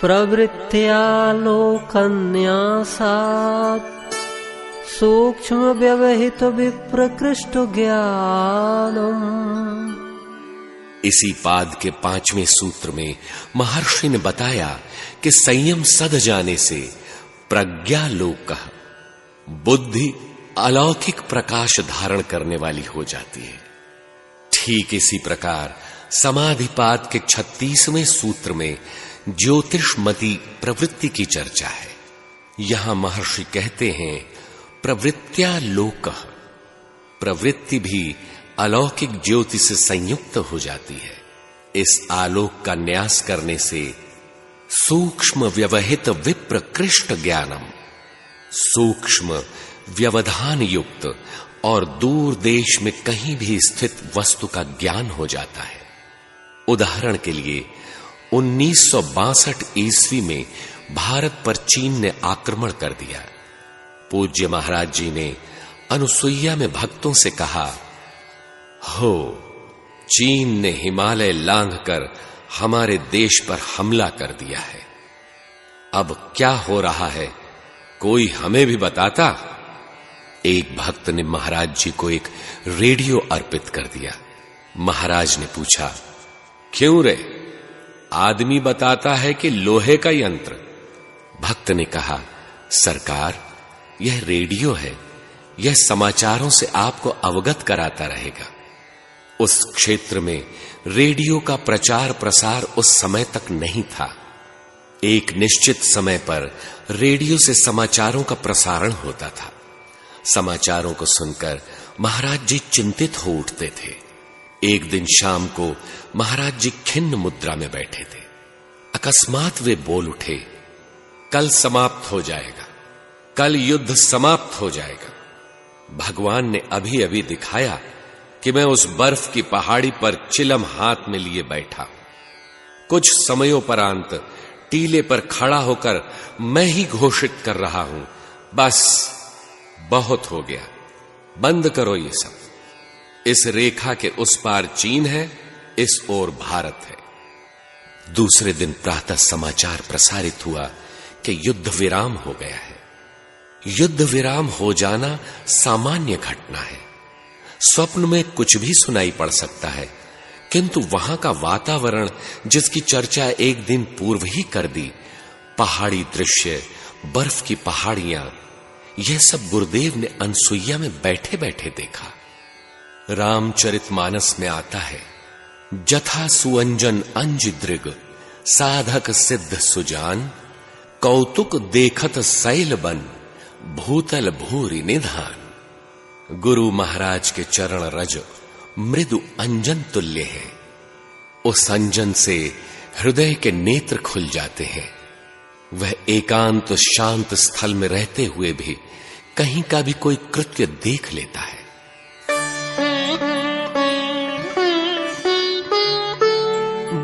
प्रवृत्त्यालोकन्यासात् सूक्ष्म व्यवहित विप्रकृष्ट ज्ञानम्। इसी पाद के 5वें सूत्र में महर्षि ने बताया कि संयम सध जाने से प्रज्ञालोक बुद्धि अलौकिक प्रकाश धारण करने वाली हो जाती है। ठीक इसी प्रकार समाधिपाद के 36वें सूत्र में ज्योतिषमती प्रवृत्ति की चर्चा है। यहां महर्षि कहते हैं प्रवृत्त्यालोकः, प्रवृत्ति भी अलौकिक ज्योति से संयुक्त हो जाती है। इस आलोक का न्यास करने से सूक्ष्म व्यवहित विप्रकृष्ट ज्ञानम, सूक्ष्म व्यवधान युक्त और दूर देश में कहीं भी स्थित वस्तु का ज्ञान हो जाता है। उदाहरण के लिए 1962 ईस्वी में भारत पर चीन ने आक्रमण कर दिया। पूज्य महाराज जी ने अनुसुईया में भक्तों से कहा, हो चीन ने हिमालय लांघकर हमारे देश पर हमला कर दिया है, अब क्या हो रहा है कोई हमें भी बताता। एक भक्त ने महाराज जी को एक रेडियो अर्पित कर दिया। महाराज ने पूछा, क्यों रे, आदमी बताता है कि लोहे का यंत्र? भक्त ने कहा, सरकार यह रेडियो है, यह समाचारों से आपको अवगत कराता रहेगा। उस क्षेत्र में रेडियो का प्रचार प्रसार उस समय तक नहीं था। एक निश्चित समय पर रेडियो से समाचारों का प्रसारण होता था। समाचारों को सुनकर महाराज जी चिंतित हो उठते थे। एक दिन शाम को महाराज जी खिन्न मुद्रा में बैठे थे। अकस्मात वे बोल उठे, कल समाप्त हो जाएगा, कल युद्ध समाप्त हो जाएगा। भगवान ने अभी अभी दिखाया कि मैं उस बर्फ की पहाड़ी पर चिलम हाथ में लिए बैठा हूं। कुछ समयोपरांत टीले पर खड़ा होकर मैं ही घोषित कर रहा हूं, बस बहुत हो गया, बंद करो ये सब। इस रेखा के उस पार चीन है, इस ओर भारत है। दूसरे दिन प्रातः समाचार प्रसारित हुआ कि युद्ध विराम हो गया है। युद्ध विराम हो जाना सामान्य घटना है। स्वप्न में कुछ भी सुनाई पड़ सकता है, किंतु वहां का वातावरण जिसकी चर्चा एक दिन पूर्व ही कर दी, पहाड़ी दृश्य, बर्फ की पहाड़ियां, यह सब गुरुदेव ने अनसुईया में बैठे बैठे देखा। रामचरितमानस में आता है, जथा सुअंजन अंज दृग साधक सिद्ध सुजान, कौतुक देखत सैल बन भूतल भूरि निधान। गुरु महाराज के चरण रज मृदु अंजन तुल्य है। उस अंजन से हृदय के नेत्र खुल जाते हैं। वह एकांत शांत स्थल में रहते हुए भी कहीं का भी कोई कृत्य देख लेता है।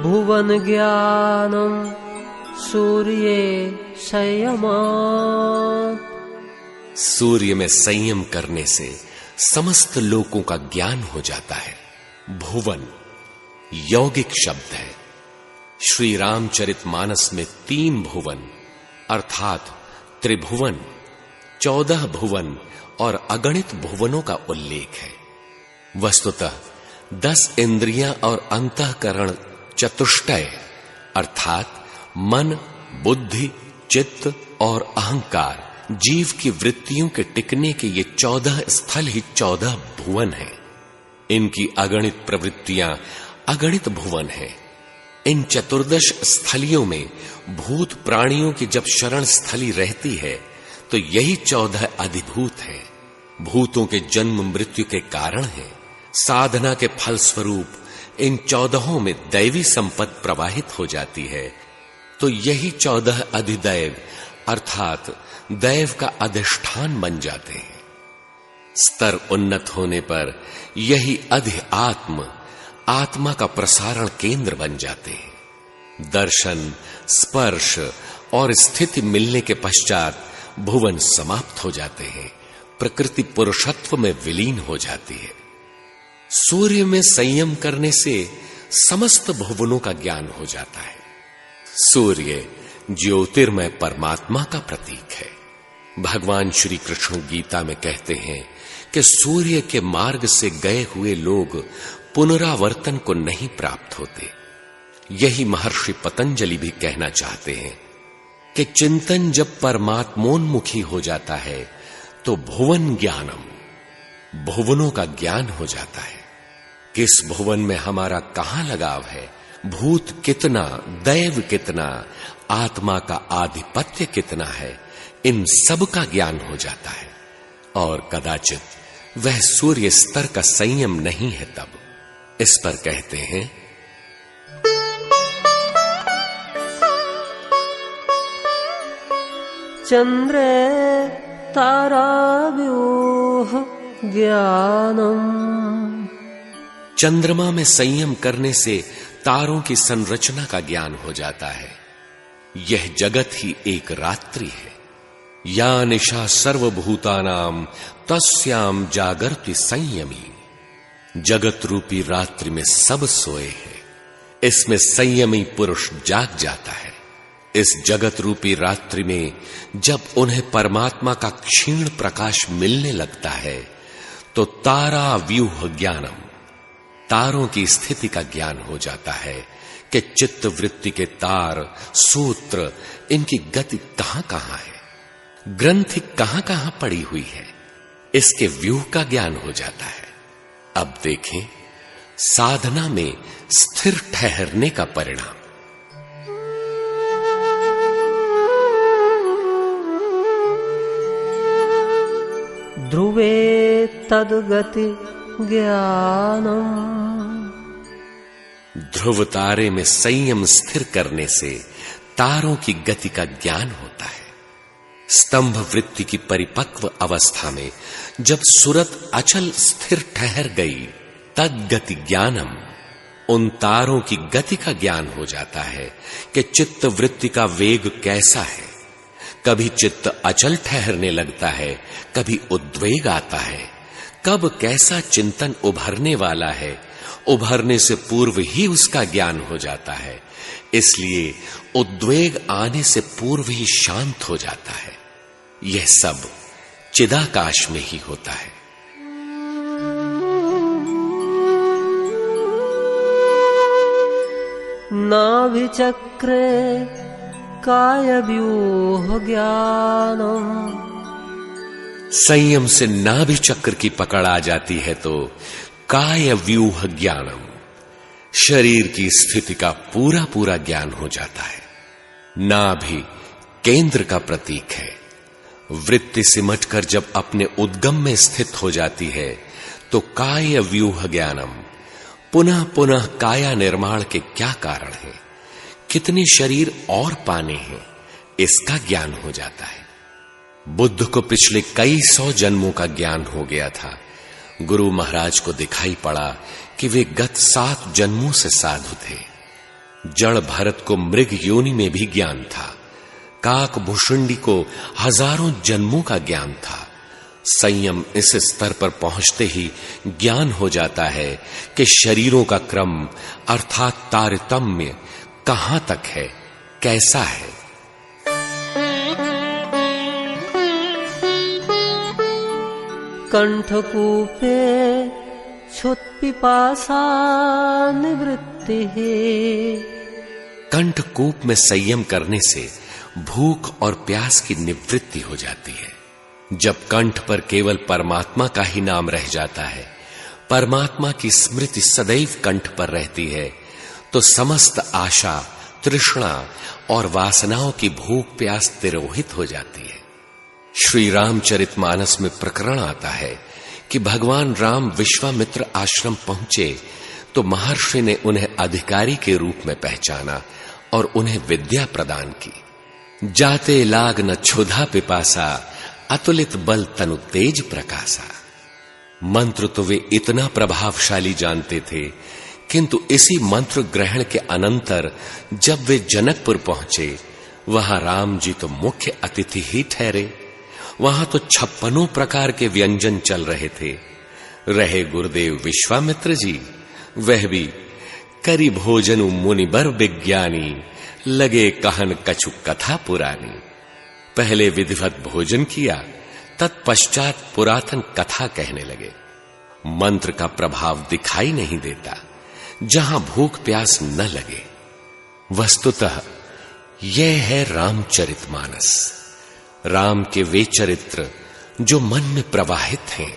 भुवन ज्ञानम सूर्ये संयमात्। सूर्य में संयम करने से समस्त लोकों का ज्ञान हो जाता है। भुवन यौगिक शब्द है। श्री रामचरितमानस में 3 भुवन अर्थात त्रिभुवन, 14 भुवन और अगणित भुवनों का उल्लेख है। वस्तुतः 10 इंद्रियां और अंतःकरण चतुष्टय अर्थात मन, बुद्धि, चित्त और अहंकार, जीव की वृत्तियों के टिकने के ये 14 स्थल ही 14 भुवन हैं। इनकी अगणित प्रवृत्तियां अगणित भुवन हैं। इन 14 स्थलियों में भूत प्राणियों की जब शरण स्थली रहती है तो यही 14 अधिभूत हैं। भूतों के जन्म मृत्यु के कारण हैं। साधना के फलस्वरूप इन 14 में दैवी संपत्ति प्रवाहित हो जाती है, तो यही 14 अधिदैव अर्थात दैव का अधिष्ठान बन जाते हैं। स्तर उन्नत होने पर यही अधिआत्म आत्मा का प्रसारण केंद्र बन जाते हैं। दर्शन, स्पर्श और स्थिति मिलने के पश्चात भुवन समाप्त हो जाते हैं, प्रकृति पुरुषत्व में विलीन हो जाती है। सूर्य में संयम करने से समस्त भुवनों का ज्ञान हो जाता है। सूर्य ज्योतिर्मय परमात्मा का प्रतीक है। भगवान श्री कृष्ण गीता में कहते हैं कि सूर्य के मार्ग से गए हुए लोग पुनरावर्तन को नहीं प्राप्त होते। यही महर्षि पतंजलि भी कहना चाहते हैं कि चिंतन जब परमात्मोन्मुखी हो जाता है तो भुवन ज्ञानम, भुवनों का ज्ञान हो जाता है। किस भुवन में हमारा कहां लगाव है, भूत कितना, दैव कितना, आत्मा का आधिपत्य कितना है, इन सब का ज्ञान हो जाता है। और कदाचित वह सूर्य स्तर का संयम नहीं है तब। इस पर कहते हैं, चंद्रे ताराव्यूह ज्ञानम। चंद्रमा में संयम करने से तारों की संरचना का ज्ञान हो जाता है। यह जगत ही एक रात्रि है। या निशा सर्वभूतानाम तस्याम जागर्ति संयमी। जगत रूपी रात्रि में सब सोए हैं, इसमें संयमी पुरुष जाग जाता है। इस जगत रूपी रात्रि में जब उन्हें परमात्मा का क्षीण प्रकाश मिलने लगता है तो तारा व्यूह ज्ञानम, तारों की स्थिति का ज्ञान हो जाता है कि चित्त वृत्ति के तार, सूत्र, इनकी गति कहां कहां है, ग्रंथि कहां कहां पड़ी हुई है, इसके व्यूह का ज्ञान हो जाता है। अब देखें साधना में स्थिर ठहरने का परिणाम। ध्रुवे तद्गति ज्ञानम। ध्रुव तारे में संयम स्थिर करने से तारों की गति का ज्ञान होता है। स्तंभ वृत्ति की परिपक्व अवस्था में जब सुरत अचल स्थिर ठहर गई, तद गति ज्ञानम, उन तारों की गति का ज्ञान हो जाता है कि चित्त वृत्ति का वेग कैसा है। कभी चित्त अचल ठहरने लगता है, कभी उद्वेग आता है। कब कैसा चिंतन उभरने वाला है, उभरने से पूर्व ही उसका ज्ञान हो जाता है। इसलिए उद्वेग आने से पूर्व ही शांत हो जाता है। यह सब चिदाकाश में ही होता है। नाभिचक्रे कायव्यूह ज्ञानम। संयम से नाभि चक्र की पकड़ आ जाती है तो काय व्यूह ज्ञानम, शरीर की स्थिति का पूरा पूरा ज्ञान हो जाता है। नाभि केंद्र का प्रतीक है। वृत्ति सिमटकर जब अपने उद्गम में स्थित हो जाती है तो काय व्यूह ज्ञानम, पुनः पुनः काया निर्माण के क्या कारण है, कितने शरीर और पाने हैं, इसका ज्ञान हो जाता है। बुद्ध को पिछले कई सौ जन्मों का ज्ञान हो गया था। गुरु महाराज को दिखाई पड़ा कि वे गत 7 जन्मों से साधु थे। जड़ भरत को मृग योनि में भी ज्ञान था। काक भुषुंडी को हजारों जन्मों का ज्ञान था। संयम इस स्तर पर पहुंचते ही ज्ञान हो जाता है कि शरीरों का क्रम अर्थात तारतम्य कहां तक है, कैसा है। कंठकूपे क्षुत्पिपासा निवृत्ति है। कंठकूप में संयम करने से भूख और प्यास की निवृत्ति हो जाती है। जब कंठ पर केवल परमात्मा का ही नाम रह जाता है, परमात्मा की स्मृति सदैव कंठ पर रहती है, तो समस्त आशा, तृष्णा और वासनाओं की भूख प्यास तिरोहित हो जाती है। श्री रामचरितमानस में प्रकरण आता है कि भगवान राम विश्वामित्र आश्रम पहुंचे तो महर्षि ने उन्हें अधिकारी के रूप में पहचाना और उन्हें विद्या प्रदान की। जाते लाग न क्षुधा पिपासा, अतुलित बल तनु तेज प्रकाशा। मंत्र तो वे इतना प्रभावशाली जानते थे, किंतु इसी मंत्र ग्रहण के अनंतर जब वे जनकपुर पहुंचे, वहां राम जी तो मुख्य अतिथि ही ठहरे। वहां तो 56 प्रकार के व्यंजन चल रहे थे। रहे गुरुदेव विश्वामित्र जी, वह भी करी भोजनु मुनिबर विज्ञानी, लगे कहन कछु कथा पुरानी। पहले विधिवत भोजन किया, तत्पश्चात पुरातन कथा कहने लगे। मंत्र का प्रभाव दिखाई नहीं देता जहां भूख प्यास न लगे। वस्तुतः यह है रामचरितमानस। राम के वे चरित्र जो मन में प्रवाहित हैं।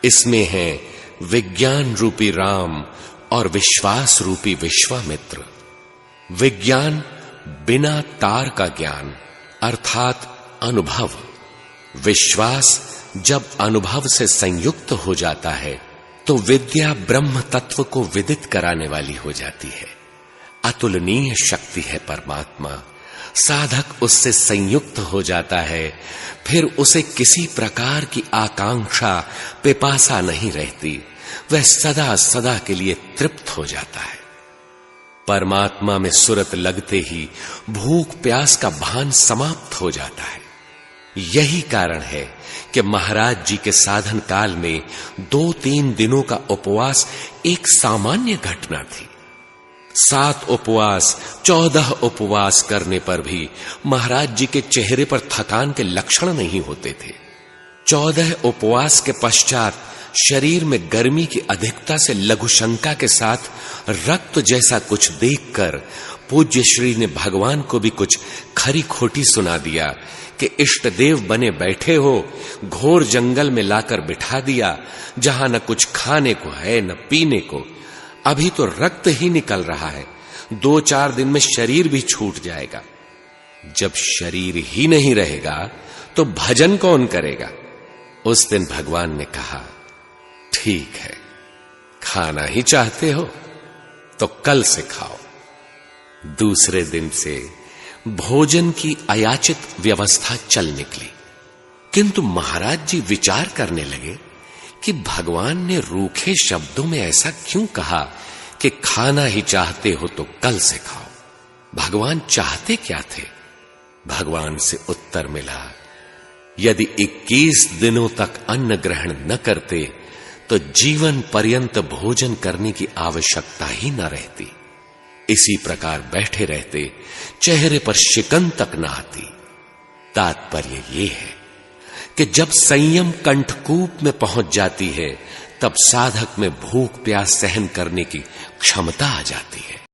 इसमें है विज्ञान रूपी राम और विश्वास रूपी विश्वामित्र। विज्ञान बिना तार का ज्ञान अर्थात अनुभव। विश्वास जब अनुभव से संयुक्त हो जाता है तो विद्या ब्रह्म तत्व को विदित कराने वाली हो जाती है। अतुलनीय शक्ति है परमात्मा। साधक उससे संयुक्त हो जाता है, फिर उसे किसी प्रकार की आकांक्षा पिपासा नहीं रहती। वह सदा सदा के लिए तृप्त हो जाता है। परमात्मा में सुरत लगते ही भूख प्यास का भान समाप्त हो जाता है। यही कारण है कि महाराज जी के साधन काल में 2-3 दिनों का उपवास एक सामान्य घटना थी। 7 उपवास 14 उपवास करने पर भी महाराज जी के चेहरे पर थकान के लक्षण नहीं होते थे। 14 उपवास के पश्चात शरीर में गर्मी की अधिकता से लघुशंका के साथ रक्त जैसा कुछ देखकर पूज्य श्री ने भगवान को भी कुछ खरी खोटी सुना दिया कि इष्ट देव बने बैठे हो, घोर जंगल में लाकर बिठा दिया जहां न कुछ खाने को है न पीने को। अभी तो रक्त ही निकल रहा है, 2-4 दिन में शरीर भी छूट जाएगा। जब शरीर ही नहीं रहेगा तो भजन कौन करेगा? उस दिन भगवान ने कहा, ठीक है, खाना ही चाहते हो तो कल से खाओ। दूसरे दिन से भोजन की अयाचित व्यवस्था चल निकली। किंतु महाराज जी विचार करने लगे कि भगवान ने रूखे शब्दों में ऐसा क्यों कहा कि खाना ही चाहते हो तो कल से खाओ। भगवान चाहते क्या थे? भगवान से उत्तर मिला, यदि 21 दिनों तक अन्न ग्रहण न करते तो जीवन पर्यंत भोजन करने की आवश्यकता ही न रहती। इसी प्रकार बैठे रहते, चेहरे पर शिकन तक न आती। तात्पर्य यह है कि जब संयम कंठकूप में पहुंच जाती है तब साधक में भूख प्यास सहन करने की क्षमता आ जाती है।